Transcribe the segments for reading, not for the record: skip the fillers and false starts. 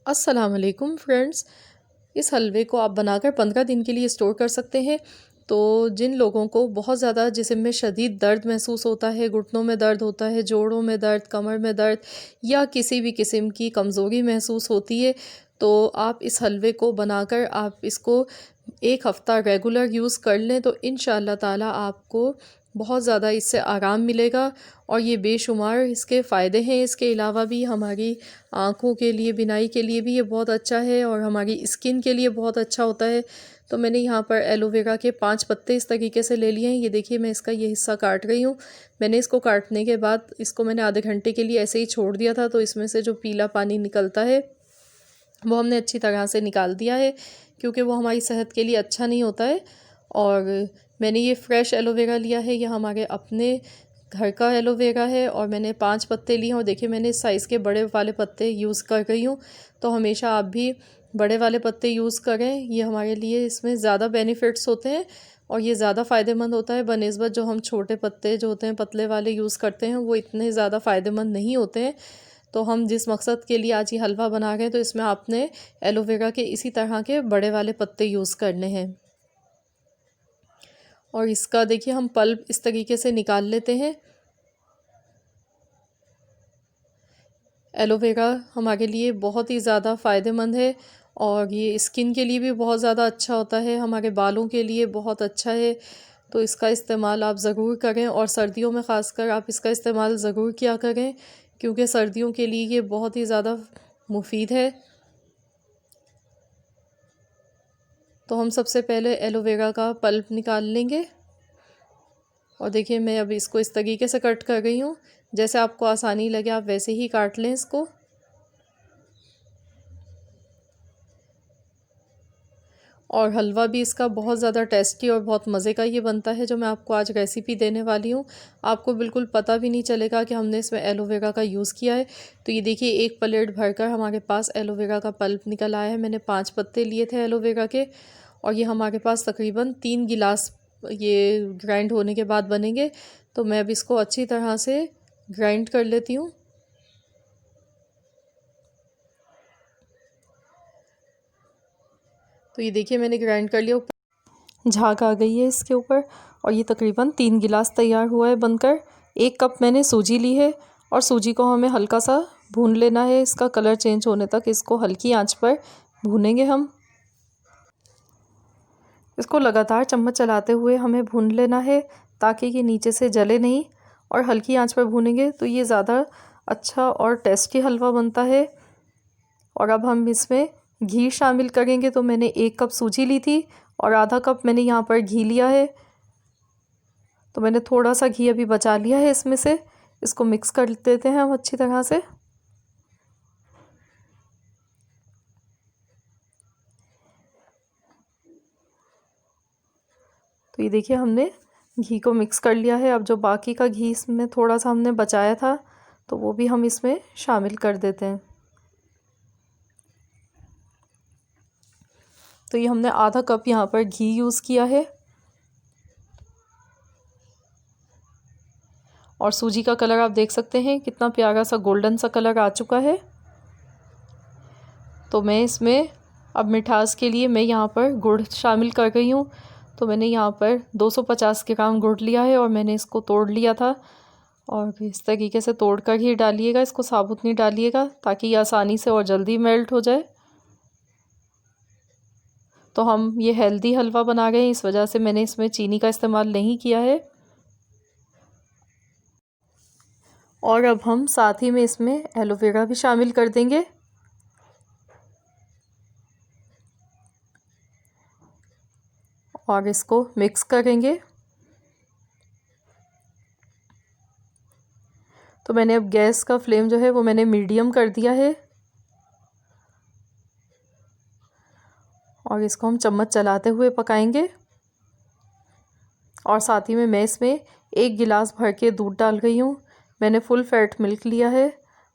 अस्सलाम वालेकुम फ्रेंड्स। इस हलवे को आप बनाकर 15 दिन के लिए स्टोर कर सकते हैं। तो जिन लोगों को बहुत ज़्यादा जिस्म में शदीद दर्द महसूस होता है, घुटनों में दर्द होता है, जोड़ों में दर्द, कमर में दर्द या किसी भी किस्म की कमज़ोरी महसूस होती है, तो आप इस हलवे को बनाकर आप इसको 1 हफ़्ता रेगुलर यूज़ कर लें तो इंशाअल्लाह ताला आपको बहुत ज़्यादा इससे आराम मिलेगा। और ये बेशुमार इसके फ़ायदे हैं। इसके अलावा भी हमारी आँखों के लिए, बिनाई के लिए भी ये बहुत अच्छा है और हमारी स्किन के लिए बहुत अच्छा होता है। तो मैंने यहाँ पर एलोवेरा के 5 पत्ते इस तरीके से ले लिए हैं। ये देखिए, मैं इसका ये हिस्सा काट रही हूँ। मैंने इसको काटने के बाद इसको मैंने आधे घंटे के लिए ऐसे ही छोड़ दिया था, तो इसमें से जो पीला पानी निकलता है वो हमने अच्छी तरह से निकाल दिया है, क्योंकि वो हमारी सेहत के लिए अच्छा नहीं होता है। और मैंने ये फ्रेश एलोवेरा लिया है, ये हमारे अपने घर का एलोवेरा है और मैंने 5 पत्ते लिए हैं। और देखिए, मैंने इस साइज़ के बड़े वाले पत्ते यूज़ कर रही हूँ। तो हमेशा आप भी बड़े वाले पत्ते यूज़ करें, ये हमारे लिए इसमें ज़्यादा बेनिफिट्स होते हैं और ये ज़्यादा फ़ायदेमंद होता है बनिस्बत जो हम छोटे पत्ते जो होते हैं पतले वाले यूज़ करते हैं, वो इतने ज़्यादा फ़ायदेमंद नहीं होते हैं। तो हम जिस मकसद के लिए आज ये हलवा बना रहे हैं, तो इसमें आपने एलोवेरा के इसी तरह के बड़े वाले पत्ते यूज़ करने हैं। और इसका देखिए, हम पल्प इस तरीके से निकाल लेते हैं। एलोवेरा हमारे लिए बहुत ही ज़्यादा फ़ायदेमंद है और ये स्किन के लिए भी बहुत ज़्यादा अच्छा होता है, हमारे बालों के लिए बहुत अच्छा है। तो इसका इस्तेमाल आप ज़रूर करें और सर्दियों में ख़ासकर आप इसका इस्तेमाल ज़रूर किया करें, क्योंकि सर्दियों के लिए ये बहुत ही ज़्यादा मुफीद है। तो हम सबसे पहले एलोवेरा का पल्प निकाल लेंगे और देखिए, मैं अब इसको इस तरीके से कट कर रही हूँ। जैसे आपको आसानी लगे आप वैसे ही काट लें इसको। और हलवा भी इसका बहुत ज़्यादा टेस्टी और बहुत मज़े का ये बनता है, जो मैं आपको आज रेसिपी देने वाली हूँ। आपको बिल्कुल पता भी नहीं चलेगा कि हमने इसमें एलोवेरा का यूज़ किया है। तो ये देखिए, 1 प्लेट भरकर हमारे पास एलोवेरा का पल्प निकल आया है। मैंने 5 पत्ते लिए थे एलोवेरा के और ये हमारे पास तकरीबन 3 गिलास ये ग्राइंड होने के बाद बनेंगे। तो मैं अब इसको अच्छी तरह से ग्राइंड कर लेती हूँ। तो ये देखिए, मैंने ग्राइंड कर लिया, झाग आ गई है इसके ऊपर। और ये तकरीबन 3 गिलास तैयार हुआ है बनकर। 1 कप मैंने सूजी ली है और सूजी को हमें हल्का सा भून लेना है, इसका कलर चेंज होने तक इसको हल्की आंच पर भूनेंगे हम। इसको लगातार चम्मच चलाते हुए हमें भून लेना है, ताकि ये नीचे से जले नहीं। और हल्की आंच पर भूनेंगे तो ये ज़्यादा अच्छा और टेस्टी हलवा बनता है। और अब हम इसमें घी शामिल करेंगे। तो मैंने 1 कप सूजी ली थी और आधा कप मैंने यहाँ पर घी लिया है। तो मैंने थोड़ा सा घी अभी बचा लिया है इसमें से। इसको मिक्स कर देते हैं हम अच्छी तरह से। तो ये देखिए, हमने घी को मिक्स कर लिया है। अब जो बाकी का घी इसमें थोड़ा सा हमने बचाया था, तो वो भी हम इसमें शामिल कर देते हैं। तो ये हमने आधा कप यहाँ पर घी यूज़ किया है। और सूजी का कलर आप देख सकते हैं, कितना प्यारा सा गोल्डन सा कलर आ चुका है। तो मैं इसमें अब मिठास के लिए मैं यहाँ पर गुड़ शामिल कर रही हूँ। तो मैंने यहाँ पर 250 ग्राम गुड़ लिया है और मैंने इसको तोड़ लिया था। और इस तरीके से तोड़ कर ही डालिएगा, इसको साबुत नहीं डालिएगा, ताकि ये आसानी से और जल्दी मेल्ट हो जाए। तो हम ये हेल्दी हलवा बना रहे हैं, इस वजह से मैंने इसमें चीनी का इस्तेमाल नहीं किया है। और अब हम साथ ही में इसमें एलोवेरा भी शामिल कर देंगे। और इसको मिक्स करेंगे। तो मैंने अब गैस का फ्लेम जो है वो मैंने मीडियम कर दिया है। और इसको हम चम्मच चलाते हुए पकाएंगे। और साथ ही में मैं इसमें 1 गिलास भर के दूध डाल रही हूँ। मैंने फुल फैट मिल्क लिया है,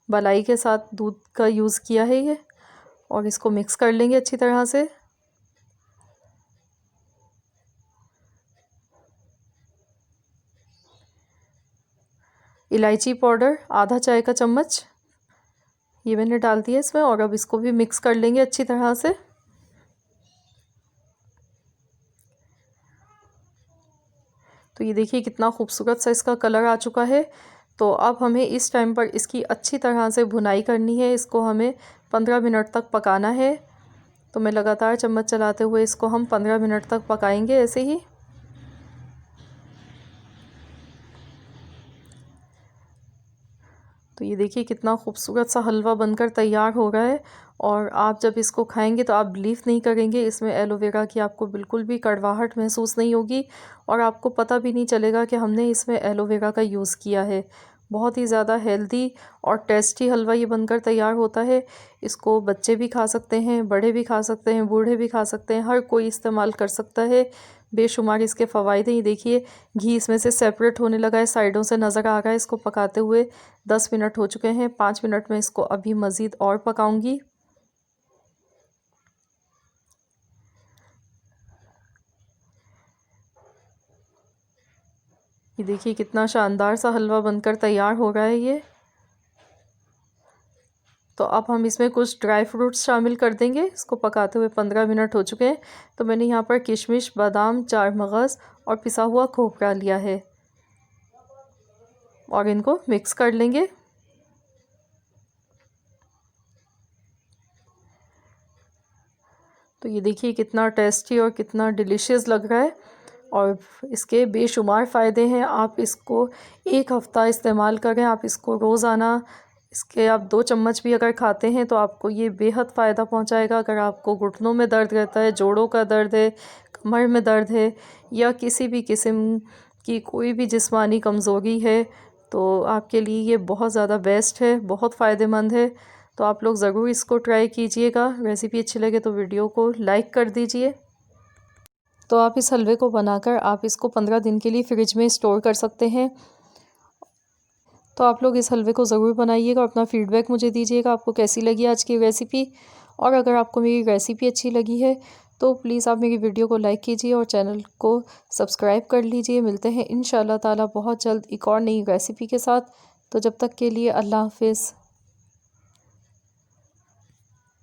मलाई के साथ दूध का यूज़ किया है ये। और इसको मिक्स कर लेंगे अच्छी तरह से। इलायची पाउडर आधा चाय का चम्मच ये मैंने डाल दिया इसमें, और अब इसको भी मिक्स कर लेंगे अच्छी तरह से। तो ये देखिए कितना खूबसूरत सा इसका कलर आ चुका है। तो अब हमें इस टाइम पर इसकी अच्छी तरह से भुनाई करनी है। इसको हमें 15 मिनट तक पकाना है। तो मैं लगातार चम्मच चलाते हुए इसको हम 15 मिनट तक पकाएंगे ऐसे ही। तो ये देखिए कितना खूबसूरत सा हलवा बनकर तैयार हो रहा है। और आप जब इसको खाएंगे तो आप बिलीव नहीं करेंगे, इसमें एलोवेरा की आपको बिल्कुल भी कड़वाहट महसूस नहीं होगी और आपको पता भी नहीं चलेगा कि हमने इसमें एलोवेरा का यूज़ किया है। बहुत ही ज़्यादा हेल्दी और टेस्टी हलवा ये बनकर तैयार होता है। इसको बच्चे भी खा सकते हैं, बड़े भी खा सकते हैं, बूढ़े भी खा सकते हैं, हर कोई इस्तेमाल कर सकता है। बेशुमार इसके फ़वाइद हैं। ये देखिए घी इसमें से सेपरेट होने लगा है, साइडों से नज़र आ रहा है। इसको पकाते हुए 10 मिनट हो चुके हैं। 5 मिनट में इसको अभी मज़ीद और पकाऊंगी। ये देखिए कितना शानदार सा हलवा बनकर तैयार हो रहा है ये। तो अब हम इसमें कुछ ड्राई फ्रूट्स शामिल कर देंगे। इसको पकाते हुए 15 मिनट हो चुके हैं। तो मैंने यहाँ पर किशमिश, बादाम, चार मगज़ और पिसा हुआ खोपरा लिया है और इनको मिक्स कर लेंगे। तो ये देखिए कितना टेस्टी और कितना डिलीशियस लग रहा है और इसके बेशुमार फ़ायदे हैं। आप इसको 1 हफ़्ता इस्तेमाल करें। आप इसको रोज़ाना इसके आप 2 चम्मच भी अगर खाते हैं तो आपको ये बेहद फ़ायदा पहुंचाएगा। अगर आपको घुटनों में दर्द रहता है, जोड़ों का दर्द है, कमर में दर्द है या किसी भी किस्म की कोई भी जिस्मानी कमज़ोरी है तो आपके लिए ये बहुत ज़्यादा बेस्ट है, बहुत फ़ायदेमंद है। तो आप लोग ज़रूर इसको ट्राई कीजिएगा। रेसिपी अच्छी लगे तो वीडियो को लाइक कर दीजिए। तो आप इस हलवे को बनाकर आप इसको 15 दिन के लिए फ्रिज में स्टोर कर सकते हैं। तो आप लोग इस हलवे को ज़रूर बनाइएगा और अपना फ़ीडबैक मुझे दीजिएगा आपको कैसी लगी आज की रेसिपी। और अगर आपको मेरी रेसिपी अच्छी लगी है तो प्लीज़ आप मेरी वीडियो को लाइक कीजिए और चैनल को सब्सक्राइब कर लीजिए। मिलते हैं इंशाल्लाह ताला बहुत जल्द एक और नई रेसिपी के साथ। तो जब तक के लिए अल्लाह हाफ़िज़।